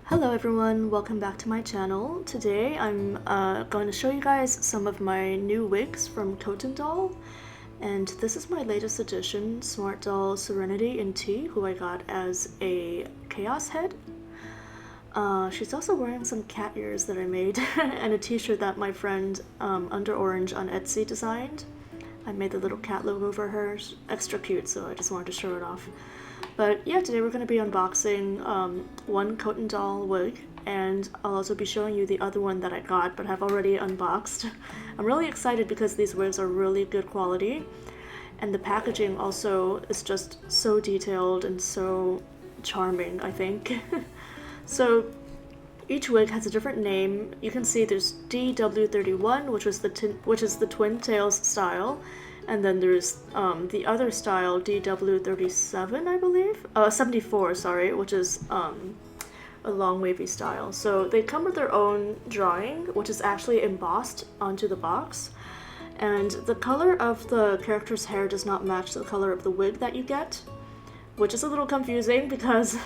Hello everyone, welcome back to my channel. Today I'm going to show you guys some of my new wigs from Cotin Doll. And this is my latest addition, Smart Doll Serenity in Tea, who I got as a chaos head. She's also wearing some cat ears that I made and a t-shirt that my friend Under Orange on Etsy designed. I made the little cat logo for her. It's extra cute, so I just wanted to show it off. But yeah, today we're going to be unboxing one Cotin Doll wig, and I'll also be showing you the other one that I got but have already unboxed. I'm really excited because these wigs are really good quality, and the packaging also is just so detailed and so charming, I think. So each wig has a different name. You can see there's DW31, which is the twin tails style. And then there's the other style, DW37, I believe? 74, sorry, which is a long wavy style. So they come with their own drawing, which is actually embossed onto the box. And the color of the character's hair does not match the color of the wig that you get, which is a little confusing because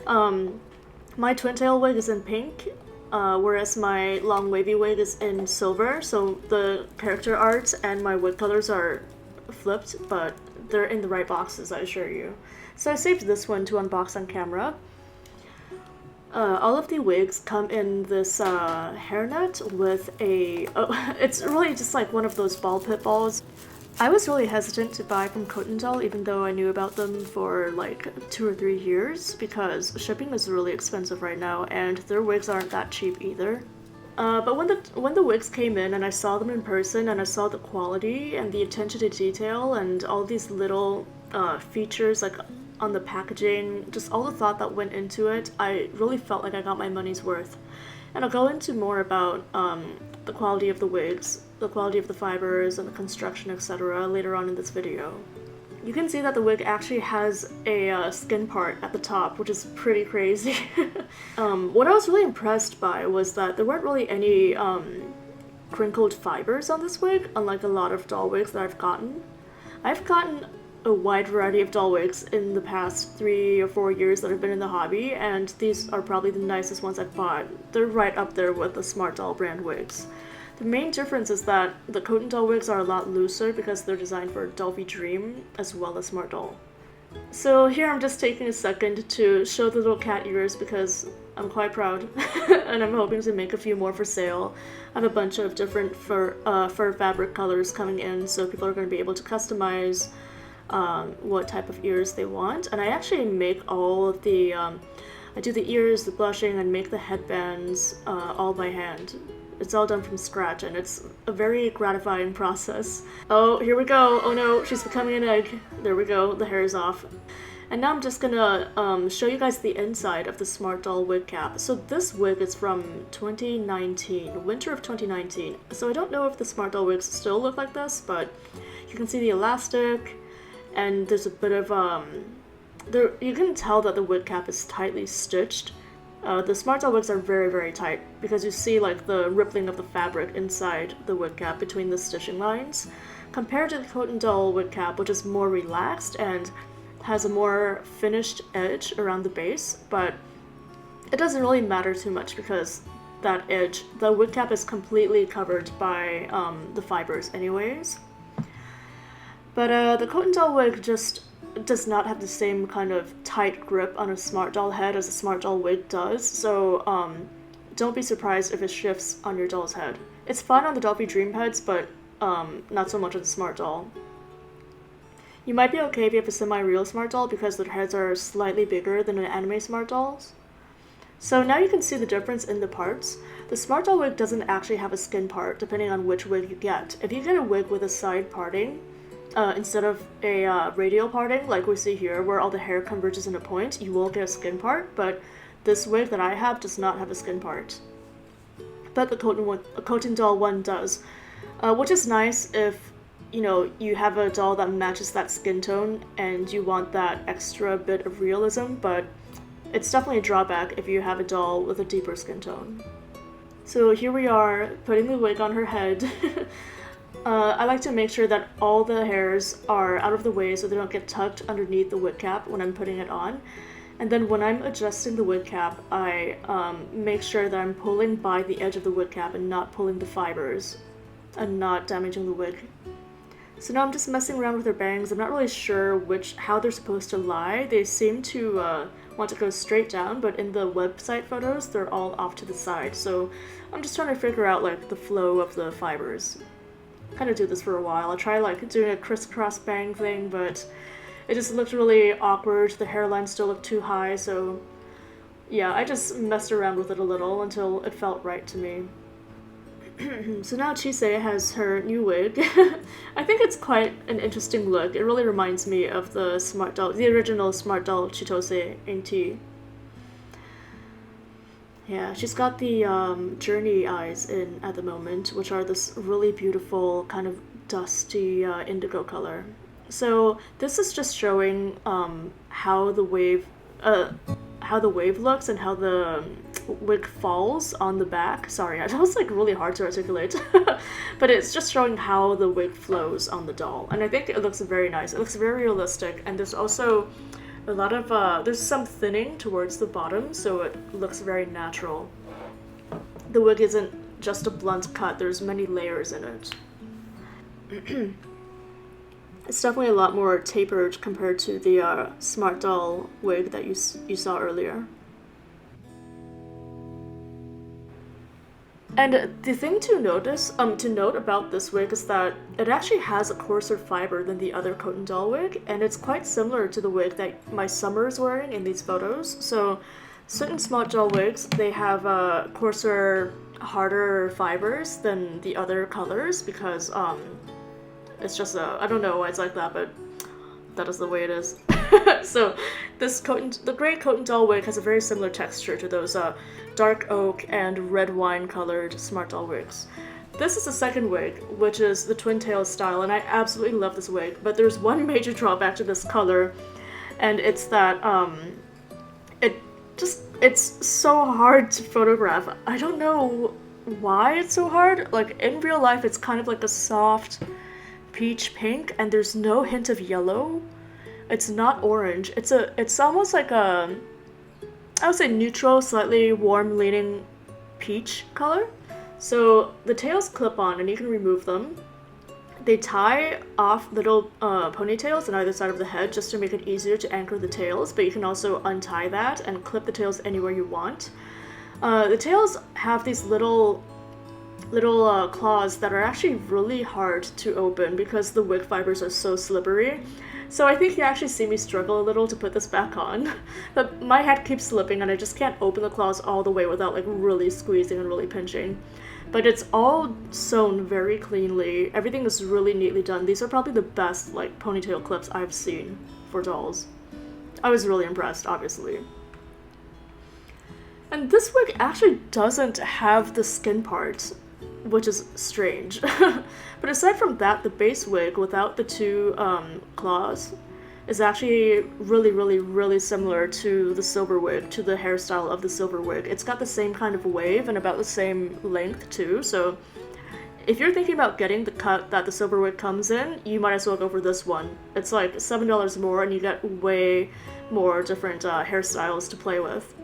my twin tail wig is in pink, whereas my long wavy wig is in silver, so the character art and my wig colors are flipped, but they're in the right boxes, I assure you. So I saved this one to unbox on camera. All of the wigs come in this hairnet with a... it's really just like one of those ball pit balls. I was really hesitant to buy from Cotin Doll, even though I knew about them for like 2 or 3 years, because shipping is really expensive right now, and their wigs aren't that cheap either. But when the wigs came in and I saw them in person and I saw the quality and the attention to detail and all these little features like on the packaging, just all the thought that went into it, I really felt like I got my money's worth. And I'll go into more about the quality of the wigs, the quality of the fibers and the construction, etc. later on in this video. You can see that the wig actually has a skin part at the top, which is pretty crazy. What I was really impressed by was that there weren't really any crinkled fibers on this wig, unlike a lot of doll wigs that I've gotten. I've gotten a wide variety of doll wigs in the past 3 or 4 years that I've been in the hobby, and these are probably the nicest ones I've bought. They're right up there with the Smart Doll brand wigs. The main difference is that the Cotin Doll wigs are a lot looser because they're designed for Dollfie Dream as well as Smart Doll. So here I'm just taking a second to show the little cat ears because I'm quite proud and I'm hoping to make a few more for sale. I have a bunch of different fur fabric colors coming in, so people are going to be able to customize what type of ears they want. And I actually make all of the, I do the ears, the blushing, and make the headbands all by hand. It's all done from scratch, and it's a very gratifying process. Oh, here we go. Oh no, she's becoming an egg. There we go, the hair is off. And now I'm just gonna show you guys the inside of the Smart Doll wig cap. So this wig is from 2019, winter of 2019. So I don't know if the Smart Doll wigs still look like this, but you can see the elastic, and there's a bit of, you can tell that the wig cap is tightly stitched. The Smart Doll wigs are very, very tight because you see like the rippling of the fabric inside the wig cap between the stitching lines, compared to the Cotin Doll wig cap, which is more relaxed and has a more finished edge around the base, but it doesn't really matter too much because that edge, the wig cap is completely covered by the fibers anyways. But the Cotin Doll wig just does not have the same kind of tight grip on a Smart Doll head as a Smart Doll wig does, so don't be surprised if it shifts on your doll's head. It's fun on the Dollfie Dream heads, but not so much on the Smart Doll. You might be okay if you have a semi-real Smart Doll because their heads are slightly bigger than an anime Smart Dolls. So now you can see the difference in the parts. The Smart Doll wig doesn't actually have a skin part depending on which wig you get. If you get a wig with a side parting, instead of a radial parting like we see here where all the hair converges in a point, you will get a skin part, but this wig that I have does not have a skin part. But the Cotin Doll one does, which is nice if you have a doll that matches that skin tone and you want that extra bit of realism, but it's definitely a drawback if you have a doll with a deeper skin tone. So here we are putting the wig on her head. I like to make sure that all the hairs are out of the way so they don't get tucked underneath the wig cap when I'm putting it on. And then when I'm adjusting the wig cap, I make sure that I'm pulling by the edge of the wig cap and not pulling the fibers and not damaging the wig. So now I'm just messing around with her bangs. I'm not really sure how they're supposed to lie. They seem to want to go straight down, but in the website photos, they're all off to the side. So I'm just trying to figure out like the flow of the fibers. Kind of do this for a while. I try like doing a crisscross bang thing, but it just looked really awkward. The hairline still looked too high, so yeah, I just messed around with it a little until it felt right to me. So now Chise has her new wig. I think it's quite an interesting look. It really reminds me of the Smart Doll, the original Smart Doll Chitose in tea. Yeah, she's got the Journey eyes in at the moment, which are this really beautiful kind of dusty indigo color. So this is just showing how the wave looks and how the wig falls on the back. Sorry, that was like really hard to articulate. But it's just showing how the wig flows on the doll. And I think it looks very nice. It looks very realistic. And there's also a lot of, there's some thinning towards the bottom, so it looks very natural. The wig isn't just a blunt cut, there's many layers in it. It's definitely a lot more tapered compared to the Smart Doll wig that you saw earlier. And the thing to note about this wig is that it actually has a coarser fiber than the other Cotin Doll wig, and it's quite similar to the wig that my Summer is wearing in these photos. So certain Smart Doll wigs, they have coarser, harder fibers than the other colors because it's just I don't know why it's like that, but that is the way it is. So the gray Cotin Doll wig has a very similar texture to those dark oak and red wine colored Smart Doll wigs. This is the second wig, which is the twin tails style, and I absolutely love this wig, but there's one major drawback to this color, and it's that it's so hard to photograph. I don't know why it's so hard. Like in real life, it's kind of like a soft peach pink, and there's no hint of yellow. It's not orange. It's almost like I would say neutral, slightly warm leaning peach color. So the tails clip on and you can remove them. They tie off little ponytails on either side of the head just to make it easier to anchor the tails, but you can also untie that and clip the tails anywhere you want. The tails have these little claws that are actually really hard to open because the wig fibers are so slippery. So I think you actually see me struggle a little to put this back on. But my head keeps slipping and I just can't open the claws all the way without like really squeezing and really pinching. But it's all sewn very cleanly. Everything is really neatly done. These are probably the best like ponytail clips I've seen for dolls. I was really impressed, obviously. And this wig actually doesn't have the skin part, which is strange. But aside from that, the base wig without the two claws is actually really similar to the silver wig, to the hairstyle of the silver wig. It's got the same kind of wave and about the same length too, so if you're thinking about getting the cut that the silver wig comes in, you might as well go for this one. It's like $7 more and you get way more different hairstyles to play with.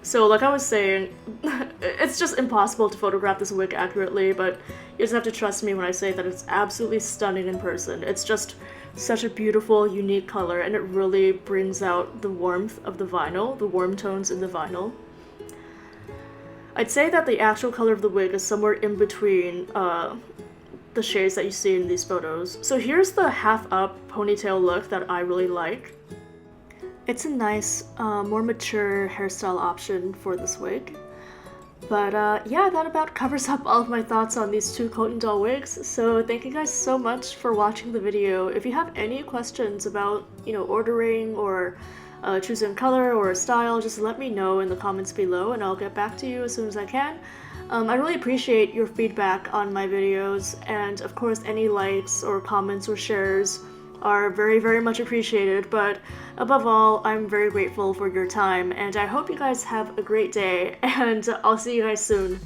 So like I was saying, it's just impossible to photograph this wig accurately, but you just have to trust me when I say that it's absolutely stunning in person. It's just such a beautiful, unique color, and it really brings out the warmth of the vinyl, the warm tones in the vinyl. I'd say that the actual color of the wig is somewhere in between the shades that you see in these photos. So here's the half-up ponytail look that I really like. It's a nice, more mature hairstyle option for this wig. But yeah, that about covers up all of my thoughts on these two Cotin Doll wigs. So thank you guys so much for watching the video. If you have any questions about, ordering or choosing color or style, just let me know in the comments below and I'll get back to you as soon as I can. I really appreciate your feedback on my videos, and of course any likes or comments or shares are very much appreciated, but above all, I'm very grateful for your time, and I hope you guys have a great day, and I'll see you guys soon.